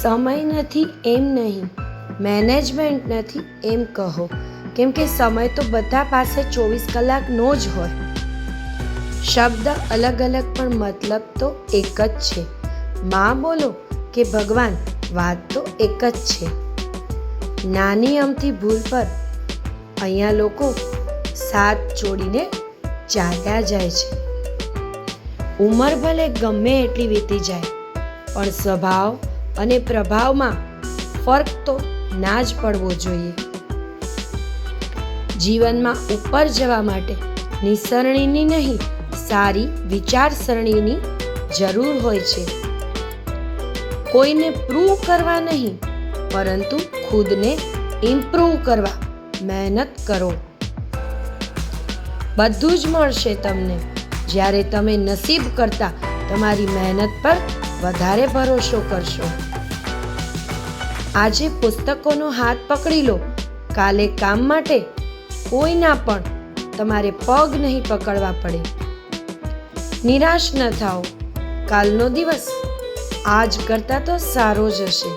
સમય નથી એમ નહીં, મેનેજમેન્ટ નથી એમ કહો, કેમ કે સમય તો બધા પાસે 24 કલાકનો જ હોય. શબ્દ અલગ અલગ પણ મતલબ તો એક જ છે. માં બોલો કે ભગવાન, વાત તો એક જ છે. નાની અમથી ભૂલ પર અહીંયા લોકો સાથ જોડીને ચાલ્યા જાય છે. ઉંમર ભલે ગમે એટલી વીતી જાય, પણ સ્વભાવ અને પ્રભાવમાં ફરક તો ના જ પડવો જોઈએ. જીવનમાં ઉપર જવા માટે નિસરણીની નહીં, સારી વિચારસરણીની જરૂર હોય છે. કોઈને પ્રૂવ કરવા નહીં, પરંતુ ખુદને ઇમ્પ્રૂવ કરવા મહેનત કરો. બધું જ મળશે તમને જ્યારે તમે નસીબ કરતાં તમારી મહેનત પર વધારે ભરોસો કરશો. આજે પુસ્તકોનો હાથ પકડી લો, કાલે કામ માટે કોઈના પણ તમારે પગ નહીં પકડવા પડે. નિરાશ ન થાઓ, કાલનો દિવસ આજ કરતાં તો સારો જ હશે.